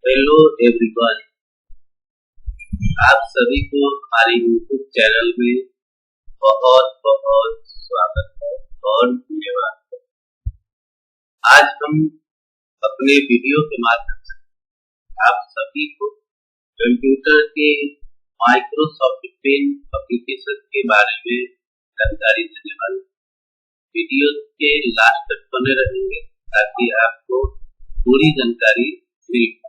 Hello everyone. आप सभी को हमारे यूट्यूब चैनल में बहुत बहुत स्वागत है और धन्यवाद। आज हम अपने वीडियो के माध्यम से आप सभी को कंप्यूटर के माइक्रोसॉफ्ट पेंट एप्लीकेशन के बारे में जानकारी देने वाले हैं। वीडियो के लास्ट तक बने रहेंगे ताकि आपको पूरी जानकारी मिल पाए।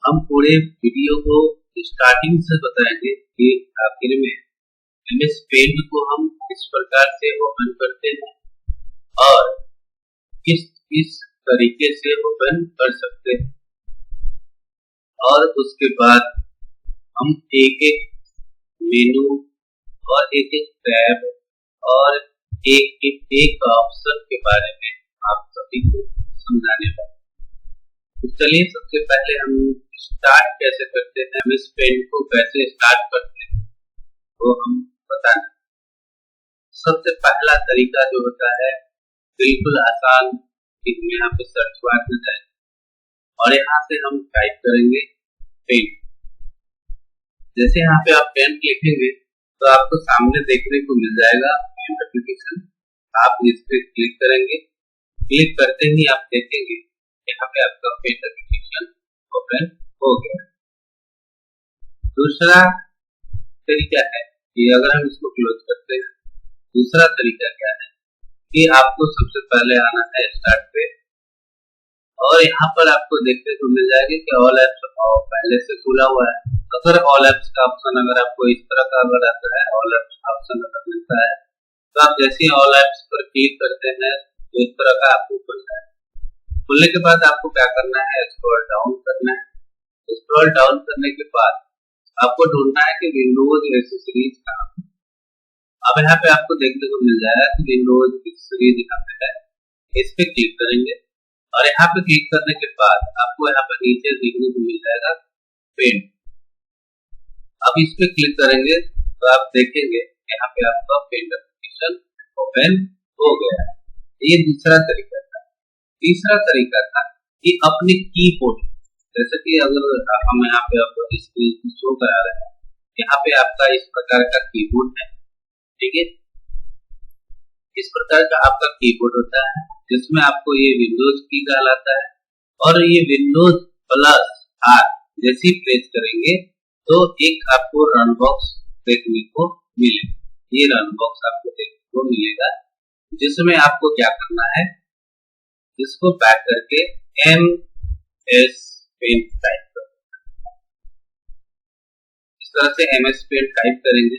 हम पूरे वीडियो को स्टार्टिंग से बताएंगे कि आखिर में एमएस पेंट को हम किस प्रकार से ओपन करते हैं और किस किस तरीके से ओपन कर सकते हैं, और उसके बाद हम एक एक मेनू और एक एक टैब और एक ऑप्शन के बारे में आप सभी को समझाने वाले। तो चलिए सबसे पहले हम स्टार्ट कैसे करते हैं, एमएस पेंट को कैसे स्टार्ट करते हैं वो हम बताएं। सबसे पहला तरीका जो होता है बिल्कुल आसान, यहाँ पे सर्च बार में जाएंगे और यहाँ से हम टाइप करेंगे पेंट। जैसे यहाँ पे आप पेंट लिखेंगे तो आपको सामने देखने को मिल जाएगा पेंट एप्लीकेशन। आप इस पे क्लिक करेंगे, क्लिक करते ही आप देखेंगे यहाँ पे आपका पेंट एप्लीकेशन ओपन हो गया। दूसरा तरीका है कि अगर हम इसको क्लोज करते हैं, दूसरा तरीका क्या है कि आपको सबसे पहले आना है स्टार्ट पे और यहाँ पर आपको देखने को मिल जाएगा कि ऑल एप्स पहले से खुला हुआ है। अगर ऑल एप्स का ऑप्शन अगर आपको इस तरह का अगर आता है, ऑल एप्स का ऑप्शन अगर मिलता है तो आप जैसे ही ऑल एप्स पर क्लिक करते हैं तो इस तरह का आपको खुलता है। खुलने के बाद आपको क्या करना है, स्क्रॉल डाउन करना है। स्क्रॉल डाउन करने के बाद आपको ढूंढना है कि विंडोज एक्सेसरीज कहाँ है। अब यहाँ पे आपको देखने को मिल जाएगा कि विंडोज एक्सेसरीज यहाँ पे है। इस पे क्लिक करेंगे और यहाँ पे क्लिक करने के बाद आपको यहाँ पे नीचे देखने को मिल जाएगा पेंट। अब इस पे क्लिक करेंगे तो आप देखेंगे यहाँ पे आपका पेंट एप्लीकेशन ओपन हो गया है। ये दूसरा तरीका था। तीसरा तरीका था कि अपने कीबोर्ड, जैसे कि अगर हम यहाँ पे आपको स्क्रीन शो करा रहे हैं, यहाँ पे आपका इस प्रकार का कीबोर्ड है, ठीक है। इस प्रकार का आपका कीबोर्ड होता है जिसमें आपको ये विंडोज की कहलाता है और ये विंडोज प्लस आर जैसे प्रेस करेंगे तो एक आपको रन बॉक्स देखने को मिलेगा। ये रन बॉक्स आपको देखने को मिलेगा जिसमें आपको क्या करना है, इसको बैक करके एमएस पेंट टाइप करेंगे। इस तरह से एमएस पेंट टाइप करेंगे।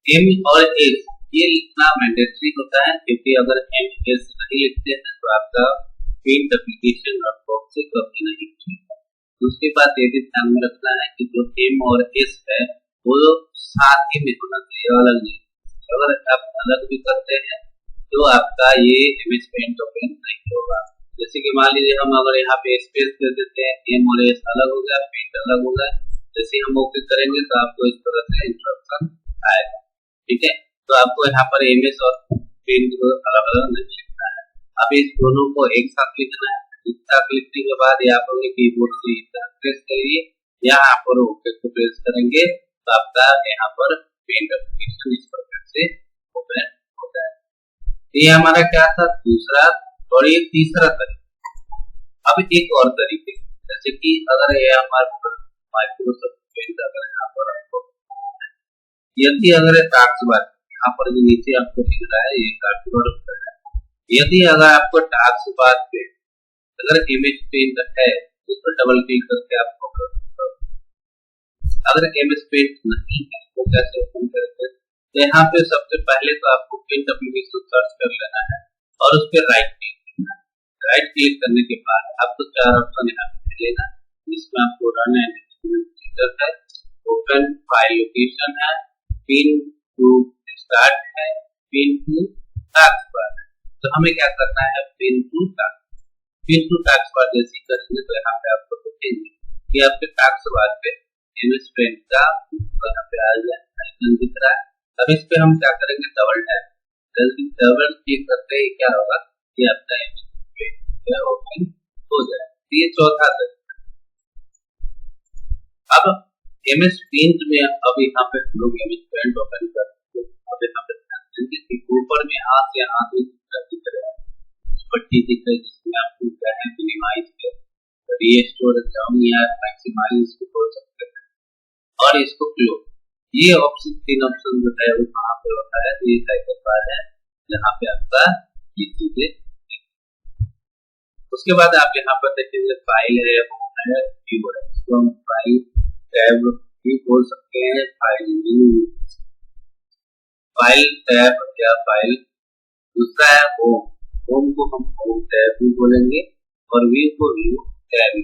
एम और एस ये लिखना मैंडेटरी होता है, क्योंकि अगर एमएस नहीं लिखते हैं तो आपका पेंट एप्लीकेशन बॉक्स से कभी नहीं खुलेगा। उसके बाद ये भी ध्यान में रखना है कि जो एम और एस है वो साथ ही में होना चाहिए, अलग नहीं। अगर आप अलग भी करते हैं तो आपका ये इमेज पेंट ओपन नहीं होगा। जैसे कि मान लीजिए हम अगर यहाँ पे स्पेस दे देते हैं, एम और एस अलग हो गया, पेंट अलग हो गया, जैसे हम ओके करेंगे तो आपको इस तरह से इंस्ट्रक्शन आएगा, ठीक है। तो आपको यहाँ पर एमएस और पेंट को अलग अलग नहीं लिखना है। अब इस दोनों को एक साथ लिखना है। एक साथ लिखने के बाद यहाँ पर कीबोर्ड से प्रेस करिए, यहाँ पर ओके को प्रेस करेंगे तो आपका यहाँ पर पेंट एप्लीकेशन इस प्रकार से ओपन होता है। ये हमारा क्या था, दूसरा। और ये तीसरा तरीका। अब एक और तरीके, जैसे कि अगर ये हमारे माइक्रोसॉफ्ट पेंट अगर यहाँ पर आपको यदि अगर टास्क बार यहाँ पर जो नीचे आपको दिख रहा है ये टास्क बार होता है। यदि अगर आपको टास्क बार पे अगर इमेज पेंट है तो उस पर डबल क्लिक करके आपको अगर इमेज पेंट नहीं है तो कैसे ओपन करते हैं। तो यहाँ पे सबसे पहले तो आपको पेंट एप्लीकेशन सर्च कर लेना है और उस पर राइट क्लिक करना है। राइट क्लिक करने के बाद आपको चार ऑप्शन यहाँ पे लेना है, जिसमें आपको रन एंड एक्सपेरिमेंट है, ओपन फाइल लोकेशन है, पिन टू स्टार्ट है, पिन टू टास्क बार है। तो हमें क्या करना है, पिन टू टास्क बार जैसे करेंगे तो यहाँ पे आपको देखेंगे कि आपके टास्क बार पे इमेज पेंट का यहाँ पे आ गया आइकन दिख रहा है। अब इस पे हम क्या करेंगे, डबल क्लिक करते ही क्या होगा कि आपका ओपन हो जाए। ये चौथा तरीका। अब एमएस पेंट में अब यहाँ पे लोग एमएस पेंट ओपन करते हैं। अब यहाँ पे ऊपर में हाथ से हाथ दिख रहा है, पट्टी दिख रही है जिसमें आपको क्या है मिनिमाइज रीस्टोर डाउन या मैक्सिमाइज इसको बोल सकते हैं, और इसको क्लोज। ये ऑप्शन 3 ऑप्शन जो है वो कहाँ पे होता है, ये टाइटल बार है जहाँ पे आपका ये चीजें। उसके बाद आप यहाँ पर देखेंगे फाइल है, होम है, व्यू है, इसको हम फाइल टैब भी बोल सकते हैं, फाइल व्यू, फाइल टैब या फाइल। दूसरा है होम, होम को हम होम टैब भी बोलेंगे और व्यू को व्यू टैब।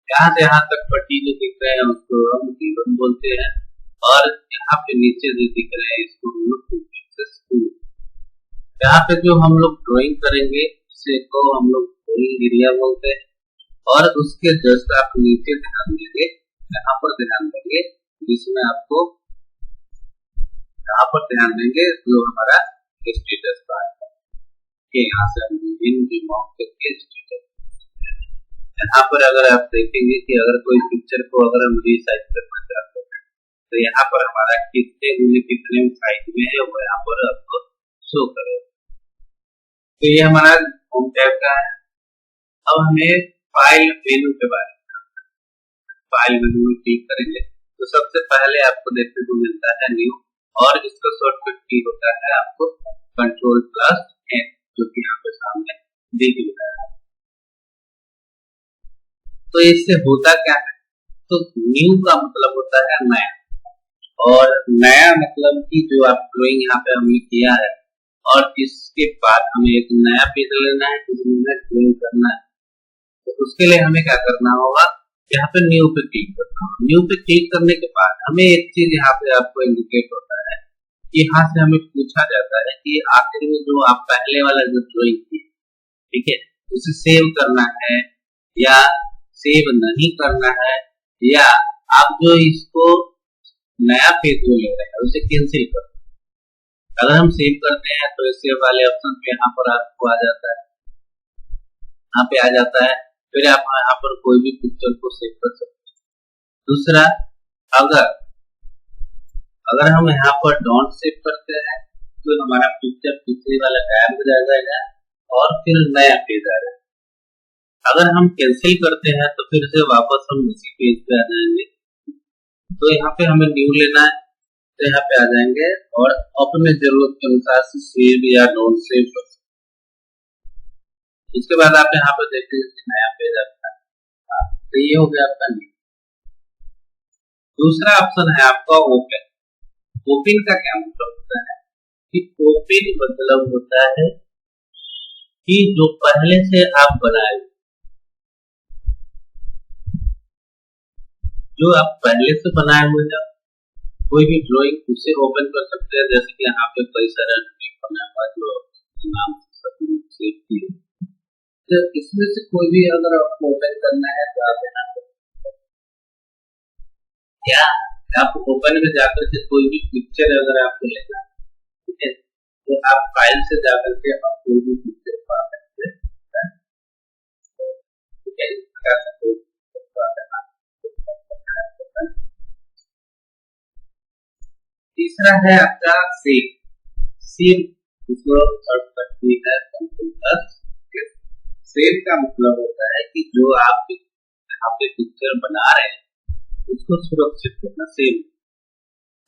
यहाँ से यहाँ तक पट्टी जो दिख रहे हैं उसको हम V1 बोलते हैं, और यहाँ पे नीचे जो दिख रहे हैं इसको हम लोग 2 यहाँ पे जो हम लोग ड्राइंग करेंगे उसे को हम लोग ड्राइंग एरिया बोलते हैं, और उसके जस्ट आप नीचे ध्यान देंगे, यहाँ पर ध्यान देंगे जिसमें आपको यहाँ पर ध्यान देंगे जो हमारा स्टेटस बार है कि यहाँ से हम रिमूव करके स्टेटस। यहाँ पर अगर आप देखेंगे कि अगर कोई पिक्चर को अगर हम रीसाइज करना चाहते हैं तो यहाँ पर हमारा कितने साइज में है वो यहाँ पर आपको शो करेगा। तो ये हमारा होम टैब का है। अब हमें फाइल मेनू के बारे में, फाइल मेनू में क्लिक करेंगे तो सबसे पहले आपको देखने को मिलता है न्यू, और इसका शॉर्टकट की होता है आपको Ctrl+N, जो कि यहाँ पे सामने दिख रहा है। तो इससे होता क्या है, तो न्यू का मतलब होता है नया, और नया मतलब कि जो आप ड्राइंग यहाँ पे हमने किया है और इसके बाद हमें एक नया पेज लेना है जिसमें ड्राइंग करना है, तो उसके लिए हमें क्या करना होगा, यहाँ पे न्यू पे क्लिक करना होगा। न्यू पे क्लिक करने के बाद हमें एक चीज यहाँ पे आपको इंडिकेट होता है, यहाँ से हमें पूछा जाता है कि आखिर में जो आप पहले वाला जो ड्राइंग की, ठीक है, उसे सेव करना है या सेव नहीं करना है, या आप जो इसको नया पेज जो ले रहे हैं उसे कैंसिल कर। अगर हम सेव करते हैं तो सेव वाले ऑप्शन पे यहाँ पर आपको आ जाता है, यहाँ पे आ जाता है, फिर आप यहाँ पर कोई भी पिक्चर को सेव कर सकते हैं। दूसरा, अगर हम यहाँ पर डोंट सेव करते हैं तो हमारा पिक्चर पिछले वाला गायब हो जाएगा और फिर नया पेज आ जाएगा। अगर हम कैंसिल करते हैं तो फिर से वापस हम उसी पेज पे आ जाएंगे। तो यहाँ पे हमें न्यू लेना है, तो यहाँ पे आ जाएंगे और अपने जरूरत के अनुसार से सेव या डोंट सेव कर सकते। उसके बाद आप यहाँ पे देखते हैं नया पेज आता है, तो ये हो गया आपका न्यू। दूसरा ऑप्शन है आपका ओपन। ओपन का क्या मतलब होता है कि ओपन मतलब होता है कि जो पहले से आप बनाए, जो आप पहले से बनाए हुए हैं कोई भी ड्राइंग उसे ओपन कर सकते हैं। जैसे कि यहाँ पे कई सारा बना हुआ जो नाम सेव किए, तो इसमें से कोई भी अगर आपको ओपन करना है तो आप यहाँ पे या आप ओपन में जाकर के कोई भी पिक्चर अगर आपको लेना है, ठीक है, तो आप फाइल से जाकर के आप कोई भी पिक्चर पा सकते हैं, ठीक है। तीसरा है आपका सेव। सेव इसको सर्च करती है कंप्यूटर। सेव का मतलब होता है कि जो आप यहाँ पे पिक्चर बना रहे हैं उसको सुरक्षित करना, सेव,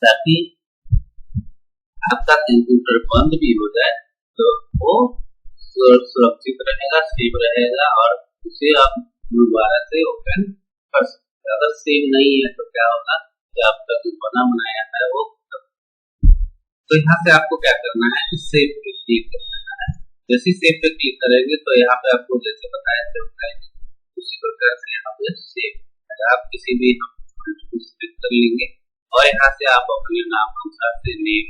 ताकि आपका कंप्यूटर बंद भी हो जाए तो वो सुरक्षित रहेगा, सेव रहेगा और उसे आप दोबारा से ओपन कर सकते हैं। अगर सेव नहीं है तो क्या होगा कि आपका जो बनाया है वो, तो यहाँ से आपको क्या करना है कि सेव पे क्लिक करना है। जैसे सेव पे क्लिक करेंगे तो यहाँ पे आपको जैसे बताया उसी प्रकार से यहाँ पे सेव आप किसी भी कर लेंगे और यहाँ से आप अपने नाम अनुसार से नेम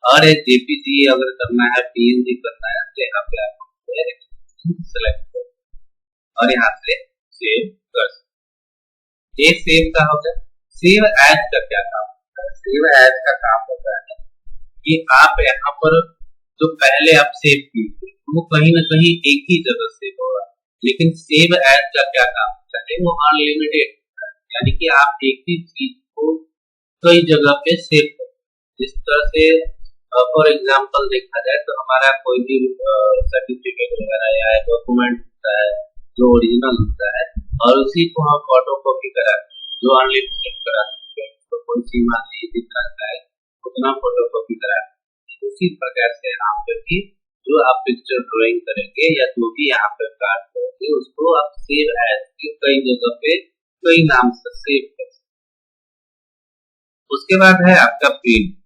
और जेपीजी अगर करना है, पीएनजी करना है तो यहाँ पे आप सेलेक्ट करें और यहाँ से सेव कर सकते। ये सेव का होगा। सेव एज का क्या काम होता है? सेव एज का काम होता है कि आप यहाँ पर जो पहले आप सेव किए थे वो कहीं ना कहीं एक ही जगह सेव होगा, लेकिन सेव एज का क्या काम, सकता है वो अनलिमिटेड, यानी कि आप एक ही चीज को कई जगह पे सेव कर, जिस तरह से फॉर एग्जांपल देखा जाए तो हमारा कोई भी सर्टिफिकेट वगैरह या डॉक्यूमेंट होता है जो ओरिजिनल होता है और उसी को हम फोटो कॉपी करा जो अनलिमिटेड करा सकते हैं, तो कोई सीमा नहीं जितना चाहे उतना फोटो कॉपी करा। उसी प्रकार से यहाँ पे भी जो आप पिक्चर ड्राइंग करेंगे या जो भी यहाँ पे कार्ड करेंगे उसको आप सेव एज के कई जगह पे कई नाम से सेव कर सकते। उसके बाद है आपका प्रिंट।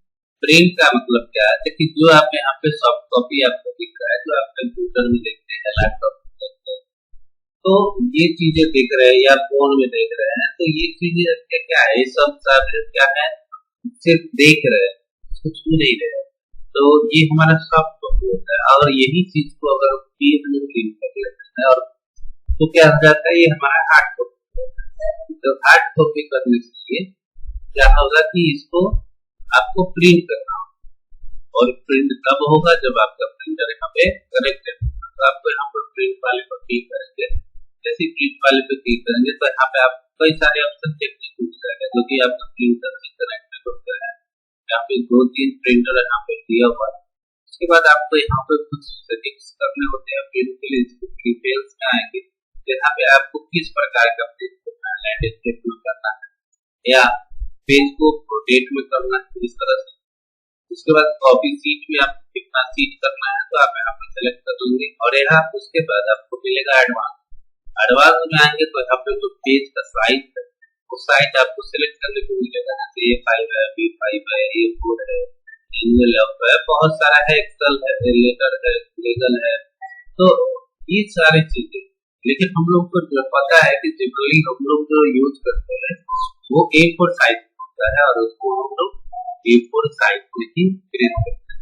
प्रिंट का मतलब क्या है कि जो आप यहाँ पे सॉफ्ट कॉपी आपको दिख रहा है जो आप कंप्यूटर में देखते हैं लैपटॉप में देखते हैं, तो ये चीजें देख रहे हैं या फोन में देख रहे हैं, तो ये चीजें क्या है, ये सब क्या है, सिर्फ देख रहे हैं, कुछ भी नहीं रहे, तो ये हमारा सॉफ्ट कॉपी होता है। और यही चीज को अगर पेज में प्रिंट कर लेते हैं और तो क्या हो जाता है, ये हमारा हार्ड कॉपी होता है। तो हार्ड कॉपी करने से क्या होगा कि इसको आपको प्रिंट करना होगा, और प्रिंट तब होगा जब आपका प्रिंटर यहाँ पे कनेक्ट है। तो आपको यहाँ पर प्रिंट वाले पर क्लिक करेंगे, जैसे प्रिंट वाले पे क्लिक करेंगे तो यहाँ पे आप कई सारे ऑप्शन देखने को मिल जाएगा जो कि आपका प्रिंटर से कनेक्टेड होता है। यहाँ पे 2-3 प्रिंटर यहाँ पे दिया हुआ है। उसके बाद आपको यहाँ पे कुछ सेटिंग्स करने होते हैं प्रिंट के लिए, डिटेल्स में आएंगे यहाँ पे आपको किस प्रकार का पेज करना है, लैंडस्केप में करना है या पेज को रोटेट में करना है, इस तरह से। उसके बाद कॉपी सीट में आपको कितना सीट करना है तो आप यहाँ पे सेलेक्ट कर लेंगे और यहाँ उसके बाद आपको मिलेगा एडवांस। एडवांस में आएंगे तो यहाँ पे जो पेज का साइज है वो साइज आपको सिलेक्ट करने को मिलेगा, जैसे A5 है, B5 है, A4 है, इंजल है, बहुत सारा है, एक्सेल है, लेटर है, लीगल है, तो ये सारी चीजें। लेकिन हम लोग को जो पता है कि जनरली हम लोग जो यूज करते हैं वो A4 साइज होता है और उसको हम लोग A4 साइज में ही प्रिंट करते हैं।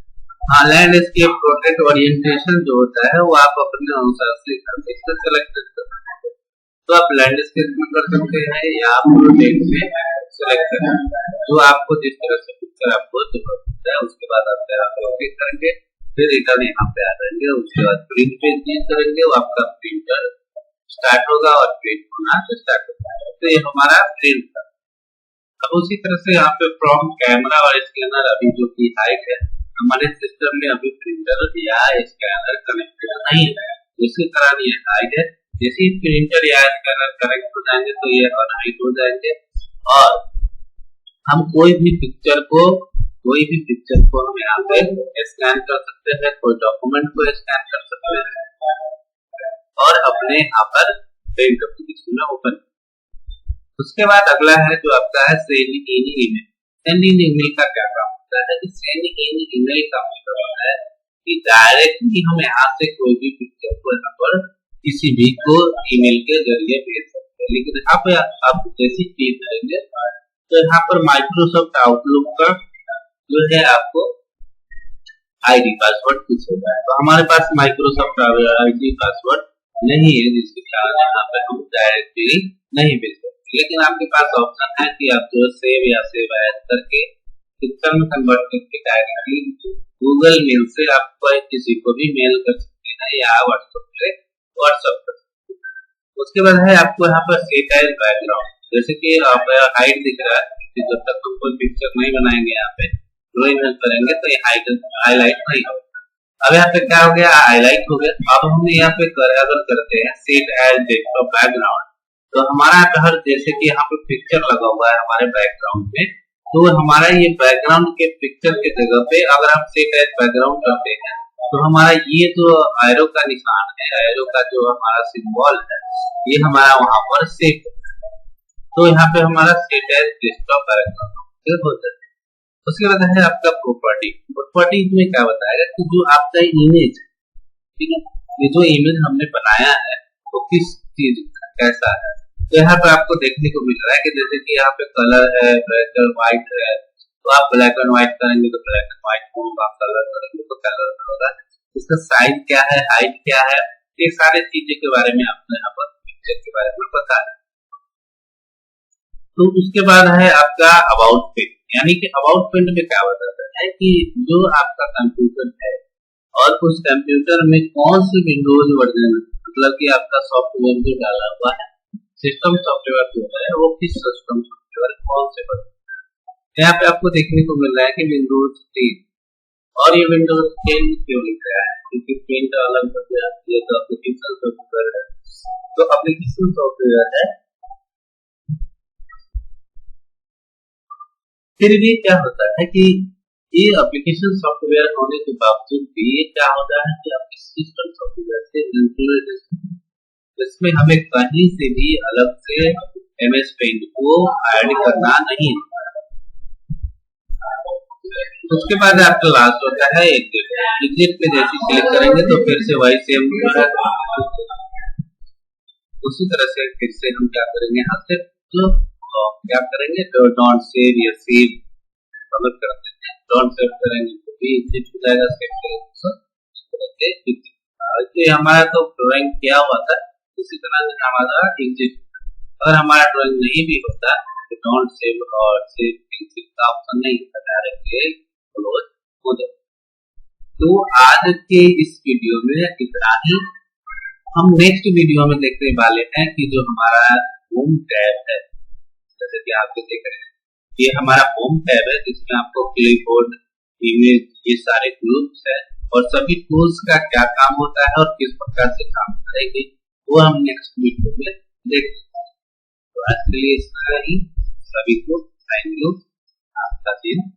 हाँ, लैंडस्केप प्रोजेक्ट ओरिएंटेशन जो होता है वो आप अपने अनुसार से इससे सेलेक्ट कर सकते हैं। तो आप लैंडस्केप में कर सकते हैं या आप प्रोजेक्ट में सेलेक्ट करें जो आपको जिस तरह से पिक्चर आपको जरूरत है। उसके बाद आप यहाँ पे ओके करेंगे, फिर रिटर्न यहाँ पे आ जाएंगे, उसके बाद प्रिंट पे क्लिक करेंगे, वो आपका प्रिंटर स्टार्ट होगा और प्रिंट होना स्टार्ट होगा। तो ये हमारा प्रिंट था। अब उसी तरह से यहाँ पे फ्रॉम कैमरा और स्कैनर अभी जो की हाइट है हमारे सिस्टम में अभी प्रिंटर या स्कैनर कनेक्टेड नहीं है, इसी कारण ये हाइट है। जैसे प्रिंटर या स्कैनर कनेक्ट हो जाएंगे तो ये अनहाइड हो जाएंगे और हम कोई भी पिक्चर को हम यहाँ पे स्कैन कर सकते हैं, कोई डॉक्यूमेंट को स्कैन कर सकते हैं और अपने यहाँ पर प्रिंट एप्लीकेशन में ओपन। उसके बाद अगला है जो आपका है sending in email. Sending email का क्या काम होता है कि सेंडिंग इन ईमेल का मतलब है कि डायरेक्टली हम यहाँ से कोई भी पिक्चर को यहाँ पर किसी भी को ईमेल के जरिए भेज सकते हैं। लेकिन यहाँ पे आप जैसी चीज करेंगे तो यहाँ पर माइक्रोसॉफ्ट आउटलुक का जो है आपको आईडी पासवर्ड पूछेगा, तो हमारे पास माइक्रोसॉफ्ट आईडी पासवर्ड नहीं है जिसके कारण यहाँ पे हम डायरेक्टली नहीं भेज सकते। लेकिन आपके पास ऑप्शन है कि आप जो सेव या सेव एज करके पिक्चर में कन्वर्ट करके डायरेक्टली गूगल मेल से आप किसी को भी मेल कर सकते हैं या व्हाट्सएप कर सकते हैं। उसके बाद है आपको यहाँ पर सेट एज बैकग्राउंड, जैसे कि आप हाइट दिख रहा है कि जब तक हम कोई पिक्चर नहीं बनाएंगे यहाँ पे ड्राइंग करेंगे तो ये हाईलाइट नहीं होगा। अब यहाँ पे क्या हो गया, हाईलाइट हो गया। अब हमने यहाँ पे अगर करते हैं सेट एज डेस्कटॉप बैकग्राउंड तो हमारा हर जैसे कि यहाँ पे पिक्चर लगा हुआ है हमारे बैकग्राउंड में, तो हमारा ये बैकग्राउंड के पिक्चर के जगह पे अगर हम सेट एज बैकग्राउंड करते हैं तो हमारा ये जो एरो का निशान है, एरो का जो हमारा सिंबल है ये हमारा वहां पर सेट है। तो यहाँ पे हमारा सेट एज डेस्कटॉप बैकग्राउंड हो जाता है। उसके बाद है आपका प्रॉपर्टी में क्या बताएगा कि जो आपका इमेज है, ठीक है, ये जो इमेज हमने बनाया है वो किस चीज का कैसा है। तो यहाँ पे आपको देखने को मिल रहा है कि जैसे कि यहाँ पे कलर है ब्लैक एंड व्हाइट है, तो आप ब्लैक एंड व्हाइट करेंगे तो ब्लैक एंड व्हाइट होगा, कलर करेंगे तो कलर होगा। इसका साइज क्या है, हाइट क्या है, ये सारी चीजें के बारे में आपको यहाँ पर पिक्चर के बारे में पता है। तो उसके बाद है आपका अबाउट पेज, यानी कि अबाउट पेज में क्या बताता है कि जो आपका कंप्यूटर है और उस कंप्यूटर में कौन सी विंडोज वर्जन, मतलब कि आपका सॉफ्टवेयर जो डाला हुआ है सिस्टम सॉफ्टवेयर जो है वो किस सिस्टम सॉफ्टवेयर कौन से पर यहाँ पे आपको देखने को मिल रहा है कि विंडोज 10 और ये विंडोज 10 क्यों लिख रहा है, क्योंकि 10 का अलग हो गया, ये तो एप्लीकेशन सॉफ्टवेयर है। तो एप्लीकेशन सॉफ्टवेयर है, फिर भी क्या होता है कि ये एप्लीकेशन सॉफ्टवेयर होने के बावजूद भी ये क्या होता है कि आपके सिस्टम सॉफ्टवेयर से इंक्लूडेड, इसमें हमें कहीं से भी अलग से एमएस पेंट को ऐड करना नहीं होता। उसके बाद आपका लास्ट होता है एग्जिट पे जैसे क्लिक करेंगे तो फिर से वही सेम उसी तरह से फिर से हम क्या करेंगे यहाँ से तो क्या करेंगे तो डोंट सेव या सेव अलग कर देते हैं, डोंट सेव करेंगे तो भी एग्जिट हो जाएगा, सेव करेंगे तो हमारा तो ड्राइंग किया हुआ था, इसी तरह से हमारा एग्जिट। अगर हमारा ड्राइंग नहीं भी होता तो डोंट सेव और सेव एग्जिट का ऑप्शन नहीं होता, डायरेक्टली क्लोज हो जाए। तो आज के इस वीडियो में इतना ही। हम नेक्स्ट वीडियो में देखने वाले हैं कि जो हमारा होम टैब है, जैसे कि आप देख रहे हैं ये हमारा होम टैब है जिसमें आपको क्लिपबोर्ड, इमेज, ये सारे ग्रुप्स है और सभी टूल्स का क्या काम होता है और किस प्रकार से काम करेंगे वो हम नेक्स्ट वीडियो में देखेंगे। तो आज के लिए इतना ही, सभी को थैंक यू, आपका दिन